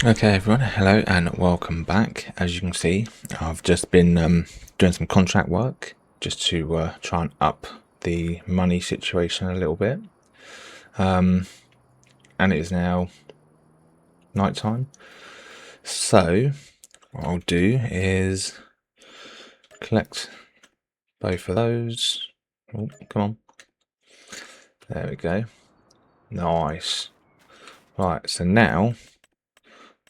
Okay everyone, hello and welcome back. As you can see, I've just been doing some contract work just to try and up the money situation a little bit, and it is now night time, so what I'll do is collect both of those. Oh, come on, there we go, nice. Right, so now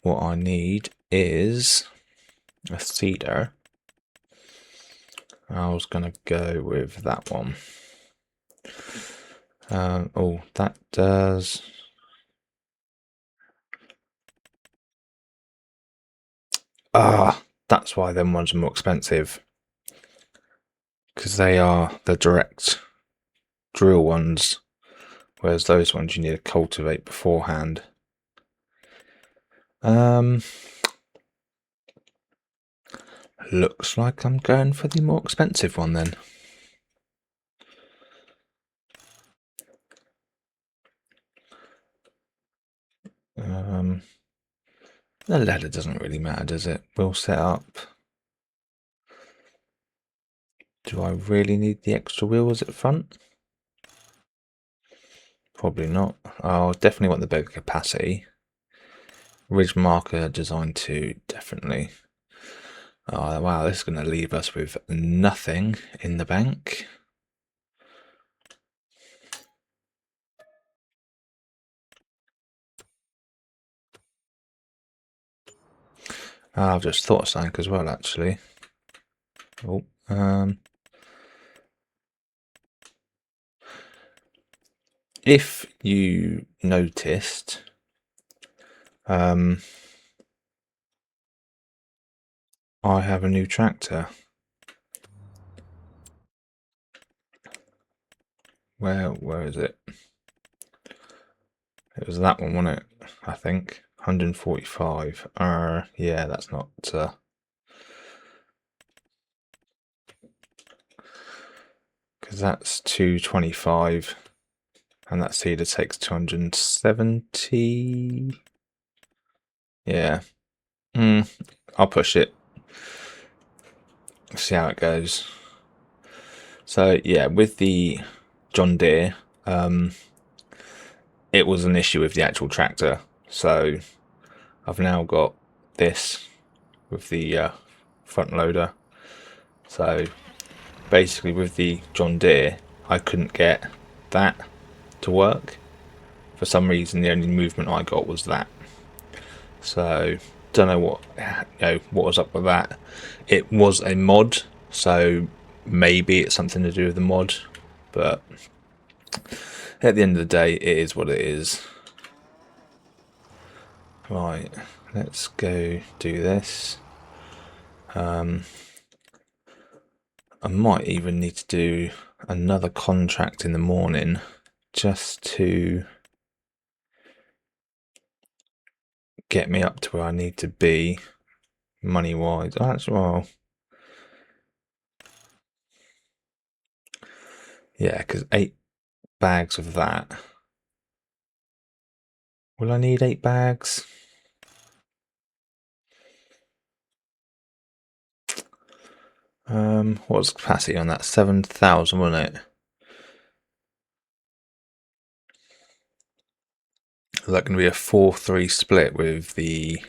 what I need is a cedar. I was gonna go with that one. Oh, that does. That's why them ones are more expensive, because they are the direct drill ones, whereas those ones you need to cultivate beforehand. Looks like I'm going for the more expensive one then. The leather doesn't really matter, does it? We'll set up. Do I really need the extra wheels at front? Probably not. I'll definitely want the bigger capacity. Ridge marker design 2, definitely. Oh wow, this is going to leave us with nothing in the bank. I've just thought of something as well, actually. Oh, if you noticed, I have a new tractor. Where is it? It was that one, wasn't it? I think 145. Yeah, that's not. Because that's 225, and that cedar takes 270. Yeah. I'll push it. See how it goes. So yeah, with the John Deere, it was an issue with the actual tractor. So I've now got this with the front loader. So basically with the John Deere, I couldn't get that to work. For some reason, the only movement I got was that. So don't know what what was up with that. It was a mod, so maybe it's something to do with the mod, but at the end of the day, it is what it is. Right, let's go do this. I might even need to do another contract in the morning just to get me up to where I need to be money wise. That's well, yeah, because 8 bags of that. Will I need 8 bags? What was the capacity on that? 7,000, wasn't it? Is that going to be a 4-3 split with the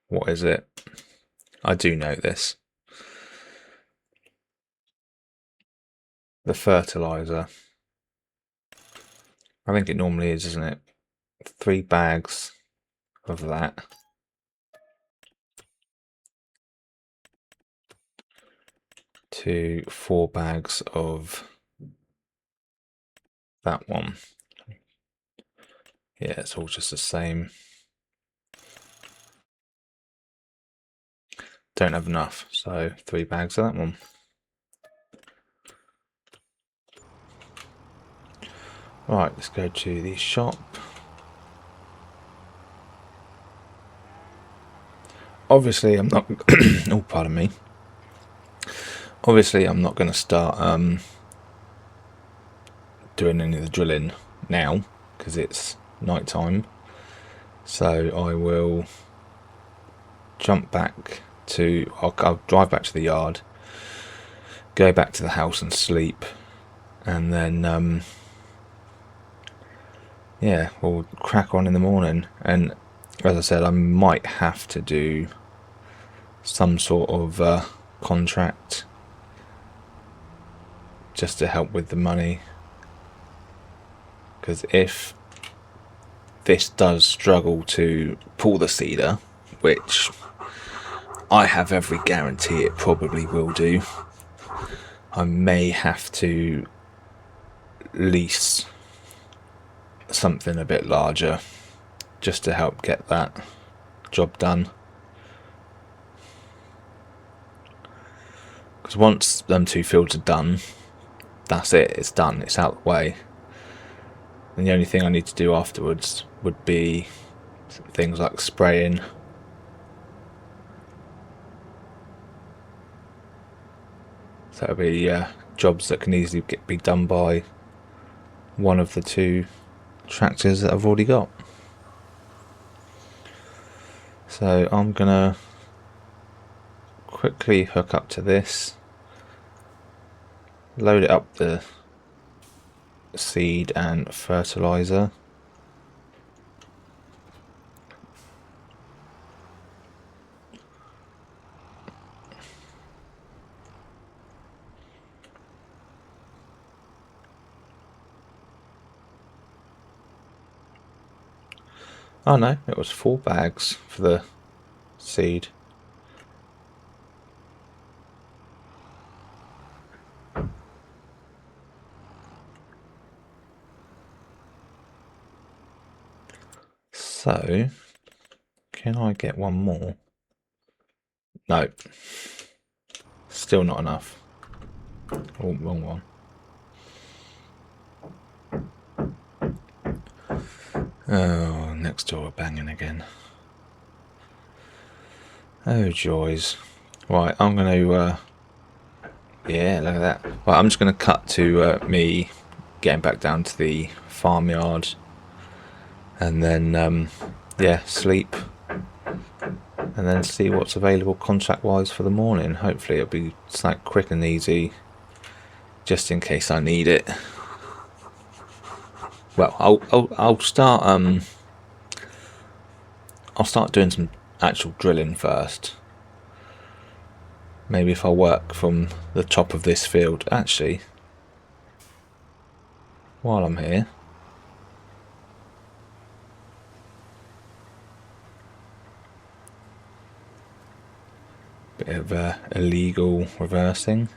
what is it? I do know this. The fertilizer. I think it normally is, isn't it? 3 bags of that. To 4 bags of that one. Yeah, it's all just the same. Don't have enough, so 3 bags of that one. Right, let's go to the shop. Obviously, I'm not. Oh, pardon me. Obviously, I'm not going to start doing any of the drilling now because it's night time. So I will jump back to, I'll drive back to the yard, go back to the house and sleep, and then yeah, we'll crack on in the morning. And as I said, I might have to do some sort of contract just to help with the money, because if this does struggle to pull the cedar, which I have every guarantee it probably will do, I may have to lease something a bit larger just to help get that job done. Because once them 2 fields are done, that's it, it's done, it's out of the way. And the only thing I need to do afterwards would be things like spraying. So it'll be jobs that can easily be done by one of the 2 tractors that I've already got. So I'm gonna quickly hook up to this, load it up the seed and fertilizer. Oh no, it was 4 bags for the seed. So, can I get one more? No. Still not enough. Oh, wrong one. Oh, next door banging again. Oh, joys. Right, I'm going to... yeah, look at that. Right, I'm just going to cut to me getting back down to the farmyard. And then, yeah, sleep. And then see what's available contract-wise for the morning. Hopefully it'll be like quick and easy, just in case I need it. Well, I'll start doing some actual drilling first. Maybe if I work from the top of this field. Actually, while I'm here, bit of illegal reversing.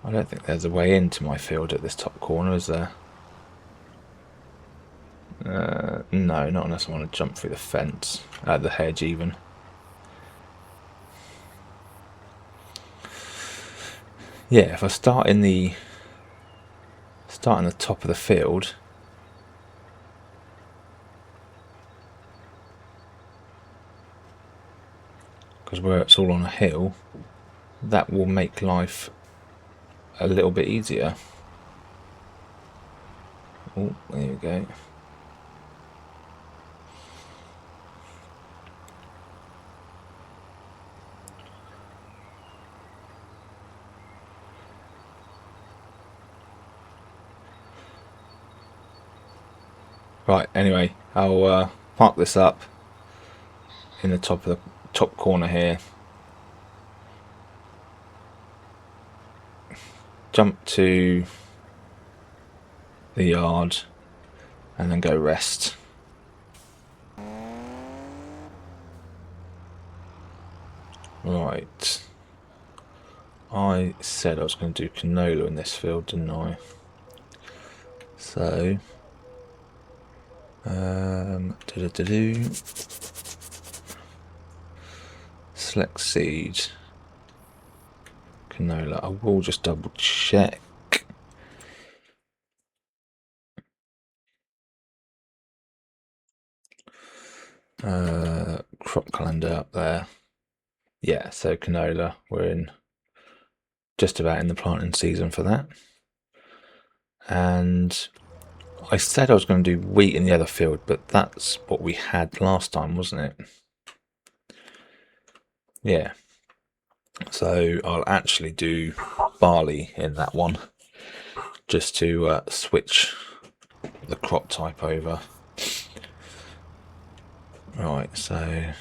I don't think there's a way into my field at this top corner, is there? No, not unless I want to jump through the fence, the hedge even. Yeah, if I start in the top of the field, because where it's all on a hill, that will make life a little bit easier. Oh, there you go. Right, anyway, I'll park this up in the top corner here. Jump to the yard and then go rest. Right. I said I was going to do canola in this field, didn't I? So, select seed, canola. I will just double check. Crop calendar up there. Yeah, so canola, we're in just about in the planting season for that. And I said I was going to do wheat in the other field, but that's what we had last time, wasn't it? Yeah. So I'll actually do barley in that one, just to switch the crop type over. Right, so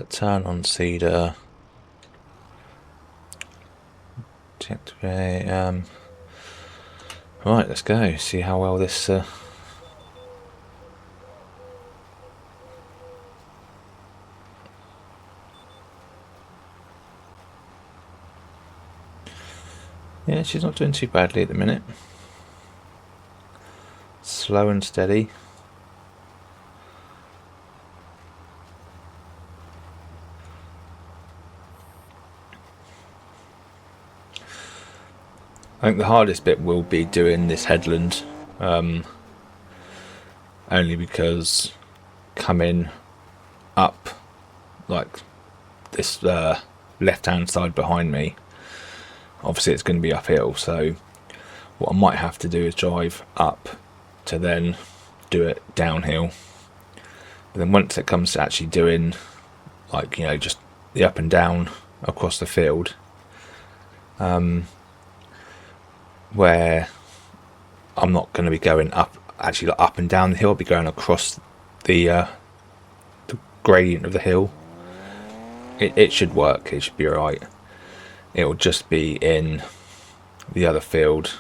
turn on seeder, deactivate. Right, let's go. See how well this. Yeah, she's not doing too badly at the minute. Slow and steady. I think the hardest bit will be doing this headland, only because coming up like this left hand side behind me, obviously it's going to be uphill, so what I might have to do is drive up to then do it downhill. But then once it comes to actually doing, like, you know, just the up and down across the field, where I'm not going to be going up, actually like up and down the hill, I'll be going across the gradient of the hill. It should work, it should be alright. It'll just be in the other field,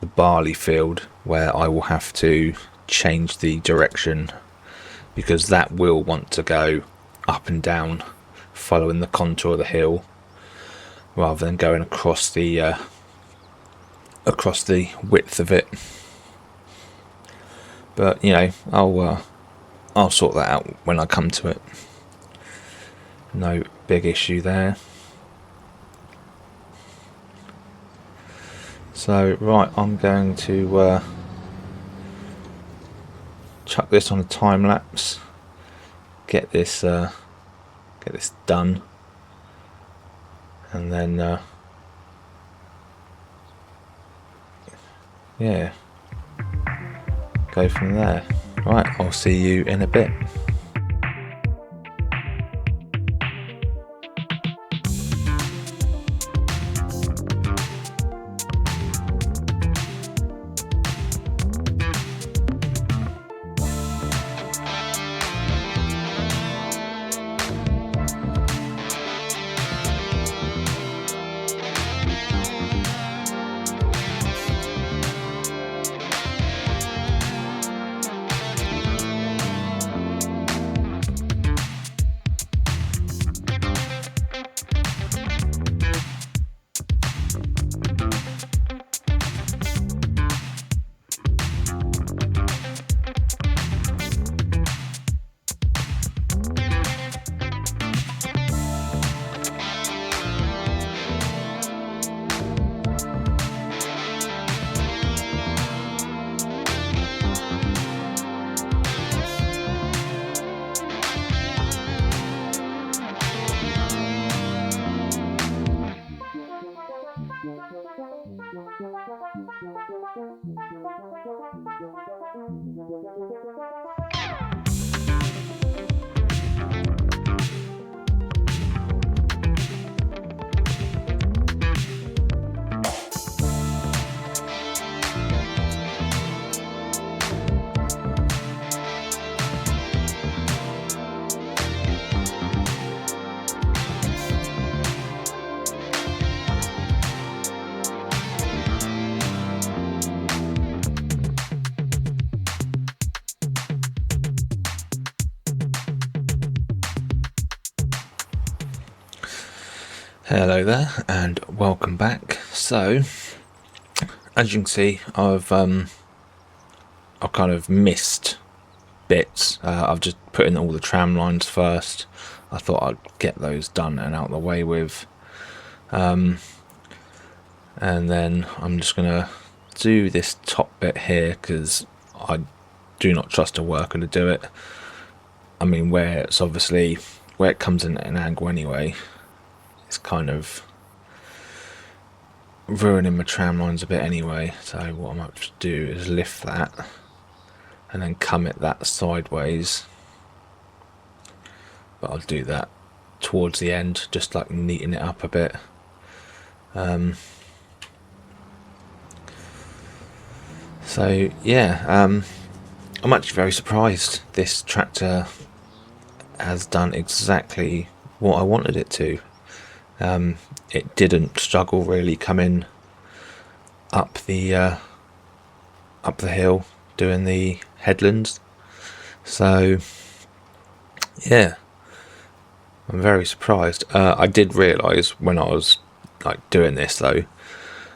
the barley field, where I will have to change the direction, because that will want to go up and down following the contour of the hill rather than going across the width of it. But you know, I'll sort that out when I come to it. No big issue there. So right, I'm going to chuck this on a time lapse, get this done, and then yeah, go from there. Right, I'll see you in a bit. Hello there and welcome back. So as you can see, I've kind of missed bits. I've just put in all the tram lines first. I thought I'd get those done and out of the way with, and then I'm just gonna do this top bit here because I do not trust a worker to do it. I mean, where it's obviously where it comes in at an angle anyway, it's kind of ruining my tram lines a bit anyway. So what I might just do is lift that and then come it that sideways, but I'll do that towards the end, just like neaten it up a bit. So yeah, I'm actually very surprised this tractor has done exactly what I wanted it to. It didn't struggle really coming up the hill doing the headlands. So yeah, I'm very surprised. I did realise when I was like doing this though,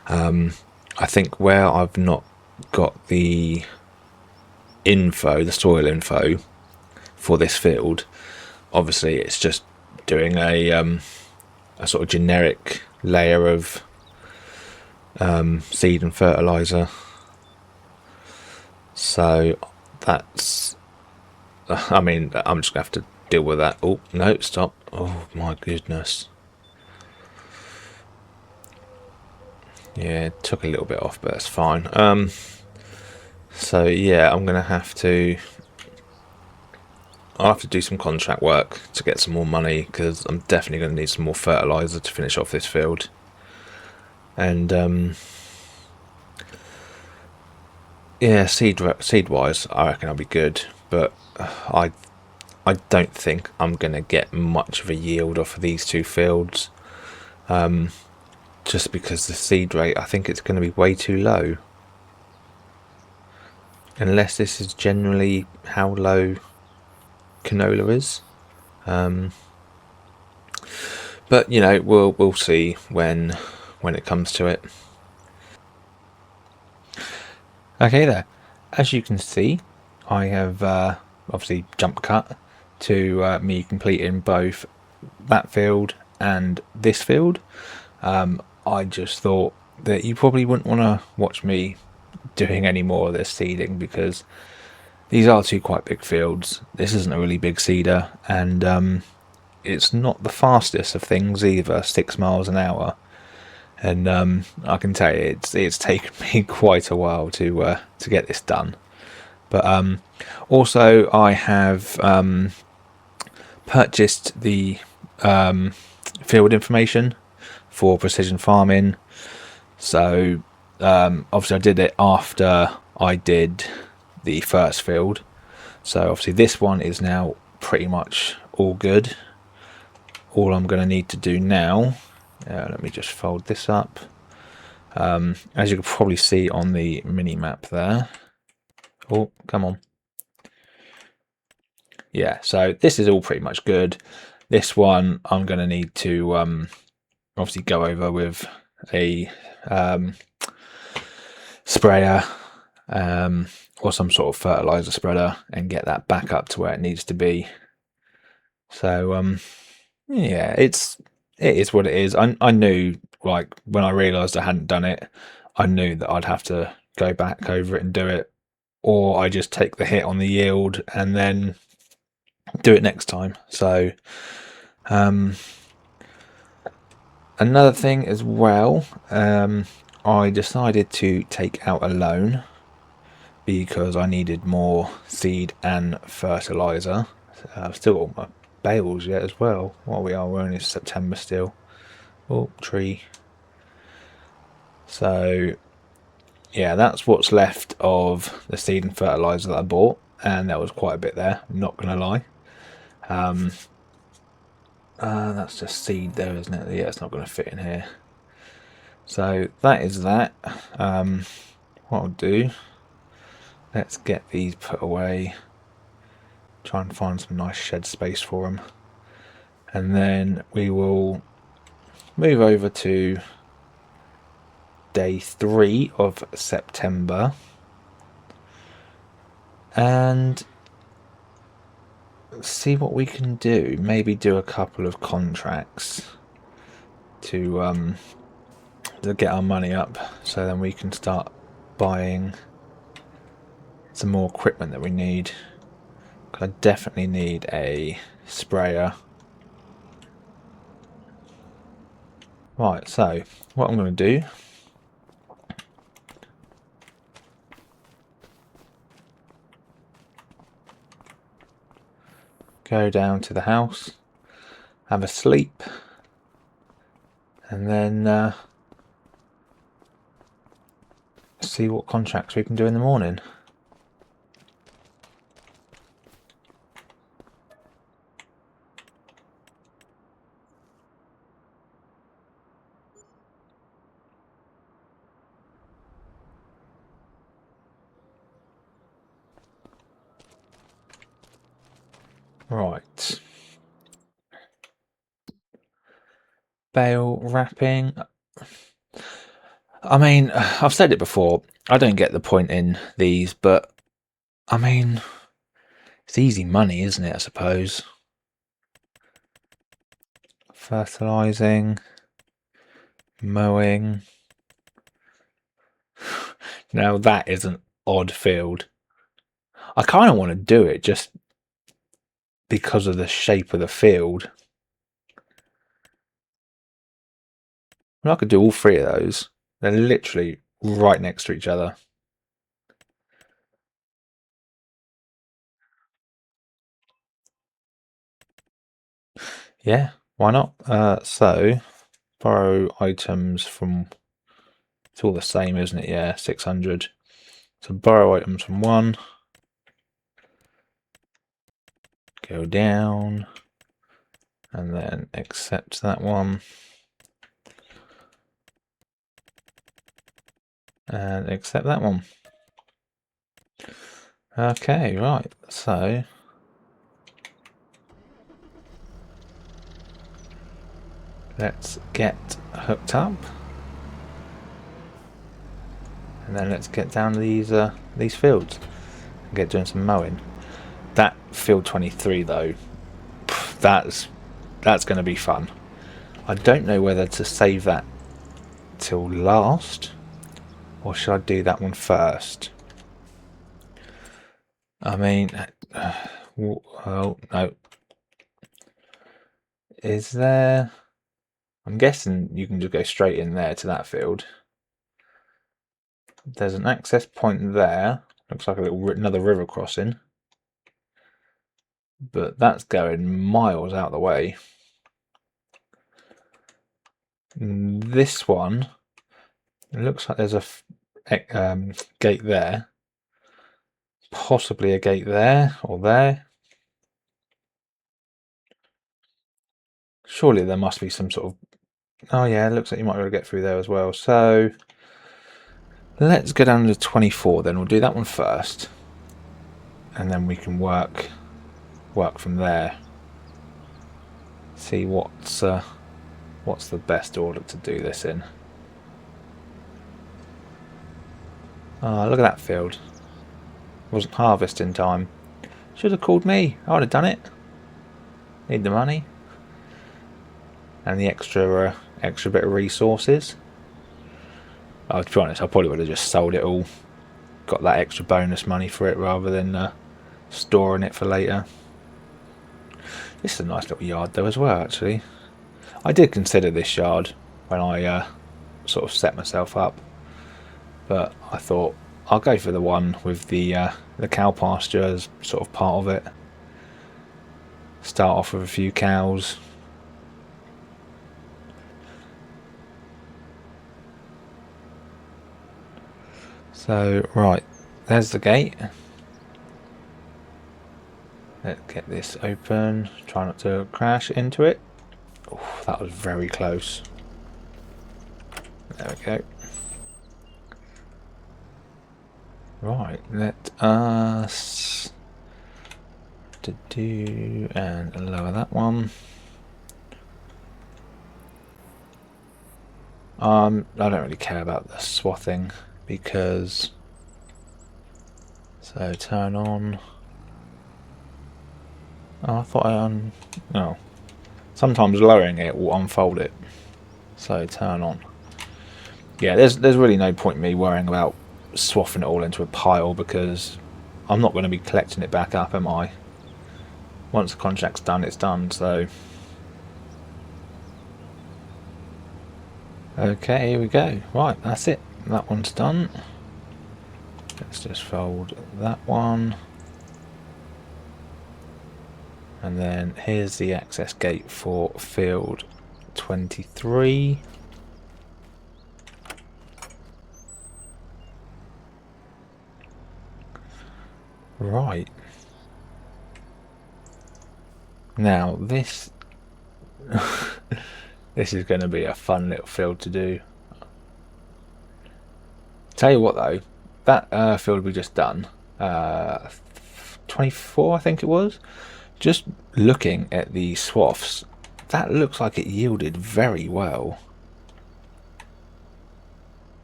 I think where I've not got the soil info for this field, obviously it's just doing a sort of generic layer of seed and fertilizer. So that's, I mean, I'm just gonna have to deal with that. Oh no, stop. Oh my goodness. Yeah, it took a little bit off, but it's fine. So yeah, I'll have to do some contract work to get some more money, because I'm definitely going to need some more fertilizer to finish off this field. And yeah, seed wise, I reckon I'll be good, but I don't think I'm going to get much of a yield off of these two fields, just because the seed rate, I think it's going to be way too low. Unless this is generally how low canola is. But you know, we'll see when it comes to it. Okay there, as you can see, I have obviously jump cut to me completing both that field and this field. I just thought that you probably wouldn't want to watch me doing any more of this seeding, because these are two quite big fields. This isn't a really big seeder, and it's not the fastest of things either, 6 miles an hour. And I can tell you, it's taken me quite a while to get this done. But also I have purchased the field information for precision farming. So obviously I did it after I did the first field. So obviously this one is now pretty much all good. All I'm going to need to do now, let me just fold this up. As you can probably see on the mini map there. Oh, come on. Yeah, so this is all pretty much good. This one I'm going to need to obviously go over with a sprayer or some sort of fertilizer spreader and get that back up to where it needs to be. So yeah, it is what it is. I knew, like, when I realised I hadn't done it, I knew that I'd have to go back over it and do it, or I just take the hit on the yield and then do it next time. So another thing as well, I decided to take out a loan because I needed more seed and fertilizer. I've still got all my bales yet as well. Well, we're only in September still. Oh, tree. So yeah, that's what's left of the seed and fertilizer that I bought, and there was quite a bit there, I'm not gonna lie. That's just seed there, isn't it? Yeah, it's not going to fit in here. So that is that. What I'll do, let's get these put away, try and find some nice shed space for them, and then we will move over to day 3 of September and see what we can do. Maybe do a couple of contracts to get our money up, so then we can start buying some more equipment that we need. I definitely need a sprayer. Right, so what I'm going to do, go down to the house, have a sleep, and then see what contracts we can do in the morning. Right. Bale wrapping. I mean, I've said it before, I don't get the point in these, but I mean, it's easy money, isn't it, I suppose? Fertilising, mowing. Now that is an odd field. I kind of want to do it just because of the shape of the field. I could do all three of those. They're literally right next to each other. Yeah, why not? So, borrow items from... It's all the same, isn't it? Yeah, 600. So borrow items from one. Go down. And then accept that one. And accept that one. Okay, right. So... let's get hooked up. And then let's get down these fields and get doing some mowing. That field 23 though, that's going to be fun. I don't know whether to save that till last or should I do that one first. I mean, well, no. Is there... I'm guessing you can just go straight in there to that field. There's an access point there. Looks like another river crossing. But that's going miles out of the way. This one, it looks like there's a gate there. Possibly a gate there or there. Surely there must be some sort of... oh yeah, it looks like you might be able to get through there as well. So let's go down to 24 then. We'll do that one first. And then we can work from there. See what's the best order to do this in. Oh, look at that field. Wasn't harvest in time. Should have called me. I would have done it. Need the money. And the extra bit of resources. Oh, to be honest, I probably would have just sold it all. Got that extra bonus money for it rather than storing it for later. This is a nice little yard though as well, actually. I did consider this yard when I sort of set myself up, but I thought I'll go for the one with the cow pasture as sort of part of it. Start off with a few cows. So right, there's the gate. Let's get this open. Try not to crash into it. Oh, that was very close. There we go. Right, let us do and lower that one. I don't really care about the swathing because... so turn on. Oh, I thought no. Sometimes lowering it will unfold it. So turn on. Yeah, there's really no point in me worrying about swathing it all into a pile because I'm not going to be collecting it back up, am I? Once the contract's done, it's done. So okay, here we go. Right, that's it. That one's done. Let's just fold that one. And then here's the access gate for field 23. Right. Now this this is going to be a fun little field to do. Tell you what though, that field we just done, 24 I think it was, just looking at the swaths, that looks like it yielded very well.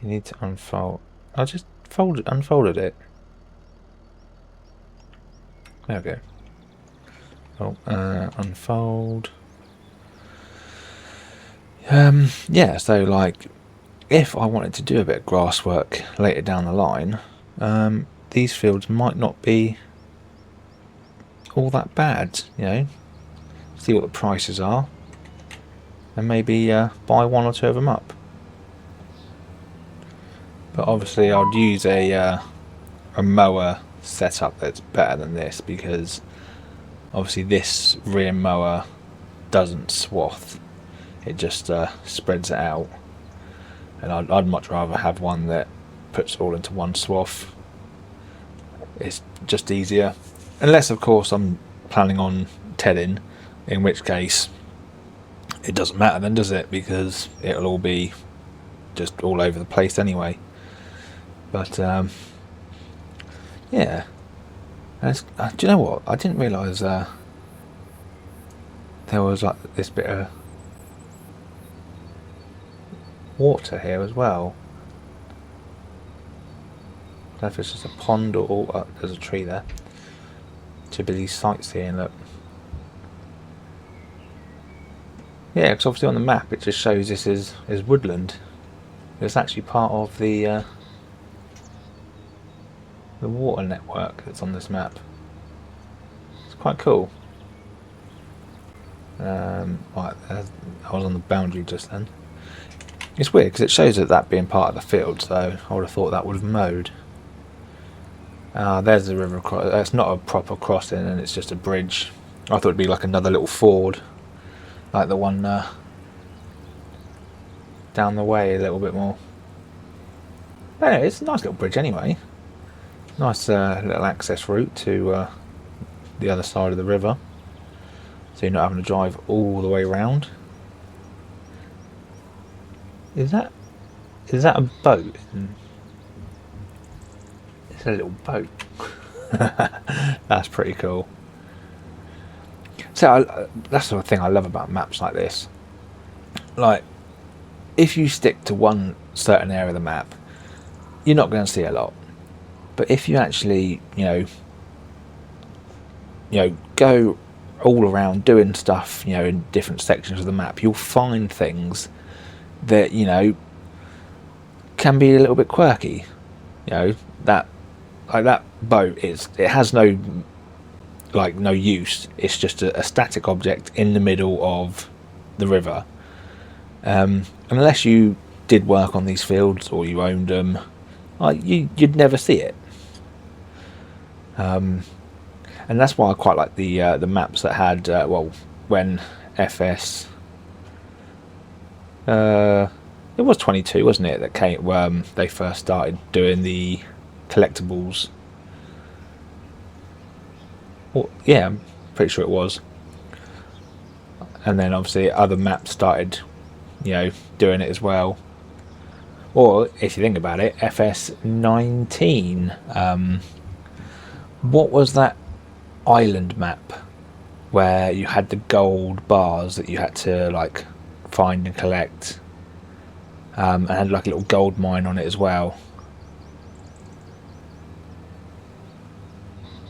You need to unfold. I just unfolded it. There we go. Oh, unfold. Yeah, so like, if I wanted to do a bit of grass work later down the line, these fields might not be all that bad, you know. See what the prices are, and maybe buy one or two of them up. But obviously, I'd use a mower setup that's better than this, because obviously this rear mower doesn't swath; it just spreads it out. And I'd much rather have one that puts it all into one swath. It's just easier, unless of course I'm planning on tedding, in which case it doesn't matter then, does it? Because it'll all be just all over the place anyway. But yeah, do you know what? I didn't realise there was like this bit of water here as well. I don't know if it's just a pond or there's a tree there. To be these sightseeing, look. Yeah, because obviously on the map it just shows this is woodland. It's actually part of the water network that's on this map. It's quite cool. Right, I was on the boundary just then. It's weird because it shows that being part of the field, so I would have thought that would have mowed. There's the river cross. It's not a proper crossing, and it's just a bridge. I thought it'd be like another little ford, like the one down the way a little bit more. But anyway, it's a nice little bridge anyway. Nice little access route to the other side of the river, so you're not having to drive all the way around. Is that a boat? It's a little boat. That's pretty cool. So that's the sort of thing I love about maps like this. Like, if you stick to one certain area of the map, you're not going to see a lot. But if you actually, you know, go all around doing stuff, in different sections of the map, you'll find things that, can be a little bit quirky. That boat it has no use. It's just a static object in the middle of the river. Unless you did work on these fields or you owned them, you'd never see it. And that's why I quite like the maps that had when FS it was 22, wasn't it, that came they first started doing the collectibles. Well, yeah, I'm pretty sure it was. And then obviously other maps started doing it as well. Or if you think about it, FS19, what was that island map where you had the gold bars that you had to find and collect, and had a little gold mine on it as well?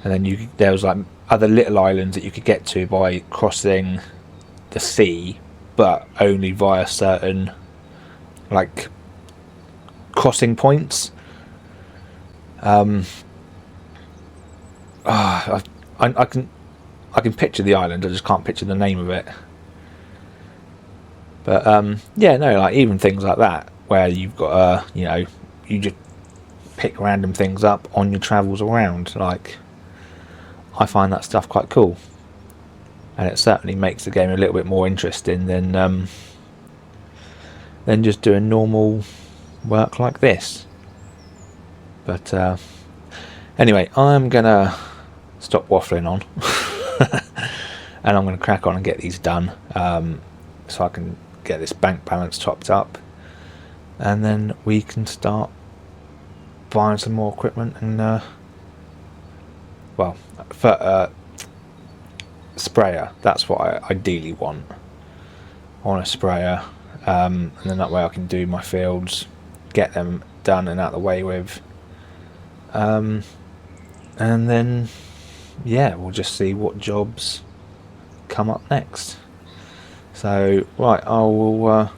And then there was other little islands that you could get to by crossing the sea, but only via certain crossing points. I can picture the island. I just can't picture the name of it. But yeah, no, like even things like that where you've got you just pick random things up on your travels around. Like, I find that stuff quite cool, and it certainly makes the game a little bit more interesting than just doing normal work like this. But anyway, I'm gonna stop waffling on, and I'm gonna crack on and get these done, so I can get this bank balance topped up, and then we can start buying some more equipment and for sprayer. That's what I ideally want. I want a sprayer, and then that way I can do my fields, get them done and out of the way with, and then yeah, we'll just see what jobs come up next. So right, I'll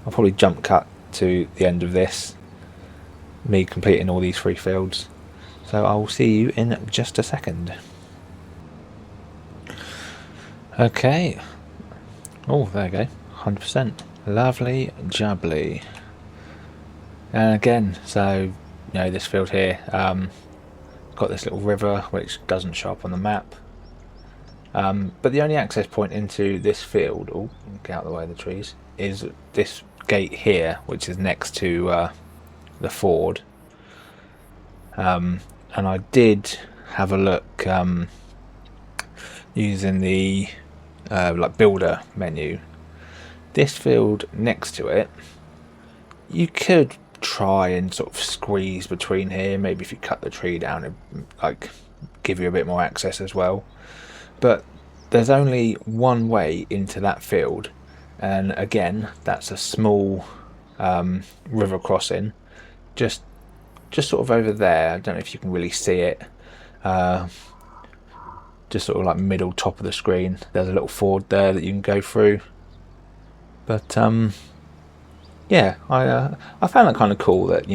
probably jump cut to the end of this, me completing all these 3 fields. So I will see you in just a second. Okay. Oh, there you go. 100%. Lovely jubbly. And again, so this field here, got this little river which doesn't show up on the map. But the only access point into this field, oh, get out of the way of the trees, is this gate here, which is next to the ford. And I did have a look using the like builder menu. This field next to it, you could try and sort of squeeze between here. Maybe if you cut the tree down, it like give you a bit more access as well. But there's only one way into that field, and again, that's a small river crossing, just sort of over there. I don't know if you can really see it. Just sort of like middle top of the screen. There's a little ford there that you can go through. But yeah, I found that kind of cool that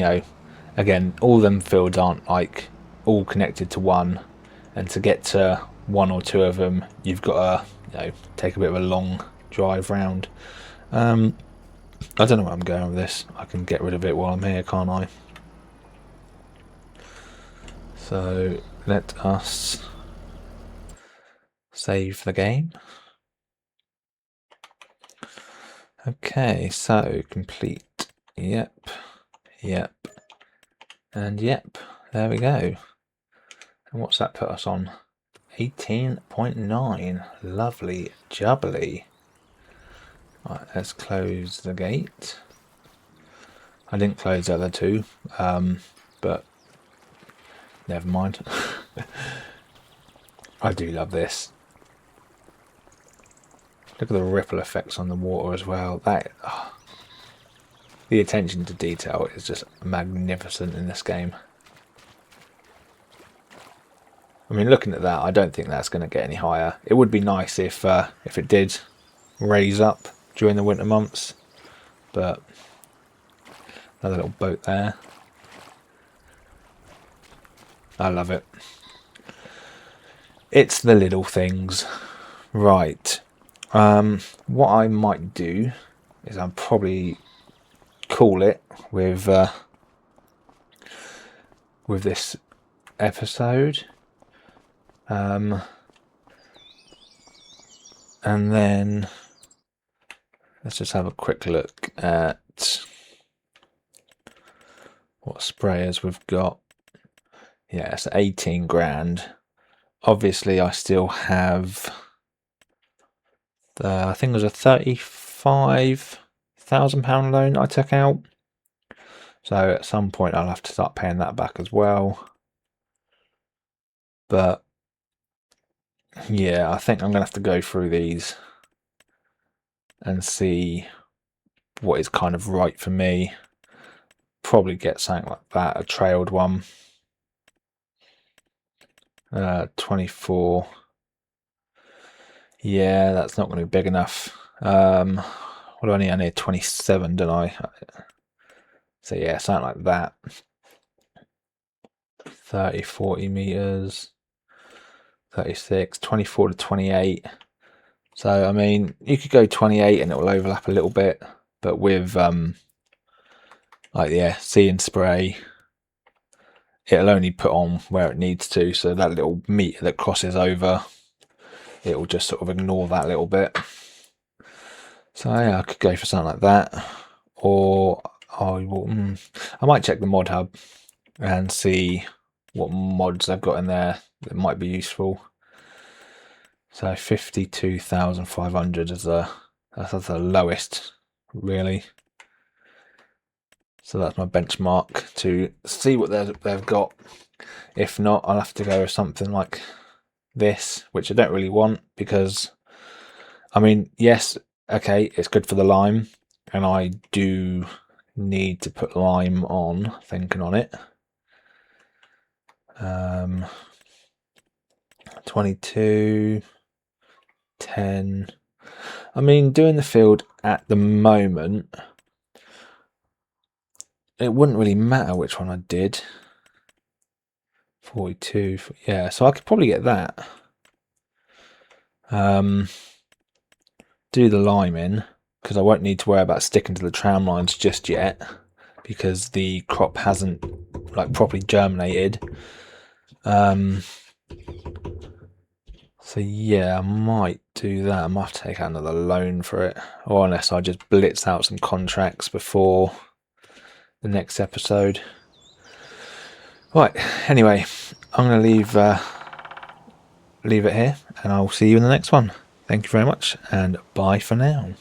again, all them fields aren't like all connected to one, and to get to 1 or 2 of them, you've got to take a bit of a long drive round. I don't know where I'm going with this. I can get rid of it while I'm here, can't I? So let us save the game. Okay, so complete. Yep, and yep. There we go. And what's that put us on? 18.9. Lovely jubbly. Right, let's close the gate. I didn't close the other 2, but never mind. I do love this. Look at the ripple effects on the water as well. The attention to detail is just magnificent in this game. I mean, looking at that, I don't think that's going to get any higher. It would be nice if it did raise up during the winter months, but another little boat there. I love it. It's the little things. Right. What I might do is I'll probably call it with this episode, and then let's just have a quick look at what sprayers we've got. Yeah, it's 18 grand. Obviously, I still have I think it was a £35,000 loan I took out. So at some point I'll have to start paying that back as well. But yeah, I think I'm going to have to go through these and see what is kind of right for me. Probably get something like that, a trailed one. 24. Yeah, that's not going to be big enough. What do I need? I need 27, don't I? So yeah, something like that. 30, 40 meters. 36, 24 to 28. So, I mean, you could go 28 and it will overlap a little bit, but with, like, yeah, see and spray, it'll only put on where it needs to. So that little meter that crosses over, it will just sort of ignore that little bit. So yeah, I could go for something like that, or I might check the mod hub and see what mods they've got in there that might be useful. So 52,500 is that's the lowest, really. So that's my benchmark to see what they've got. If not, I'll have to go with something like this, which I don't really want, because, I mean, yes, okay, it's good for the lime, and I do need to put lime on, thinking on it. 22, 10. I mean, doing the field at the moment, it wouldn't really matter which one I did. 42, yeah, so I could probably get that. Do the lime in, because I won't need to worry about sticking to the tram lines just yet, because the crop hasn't like properly germinated. So yeah, I might do that. I might have to take out another loan for it, or unless I just blitz out some contracts before the next episode. Right, anyway, I'm going to leave it here, and I'll see you in the next one. Thank you very much, and bye for now.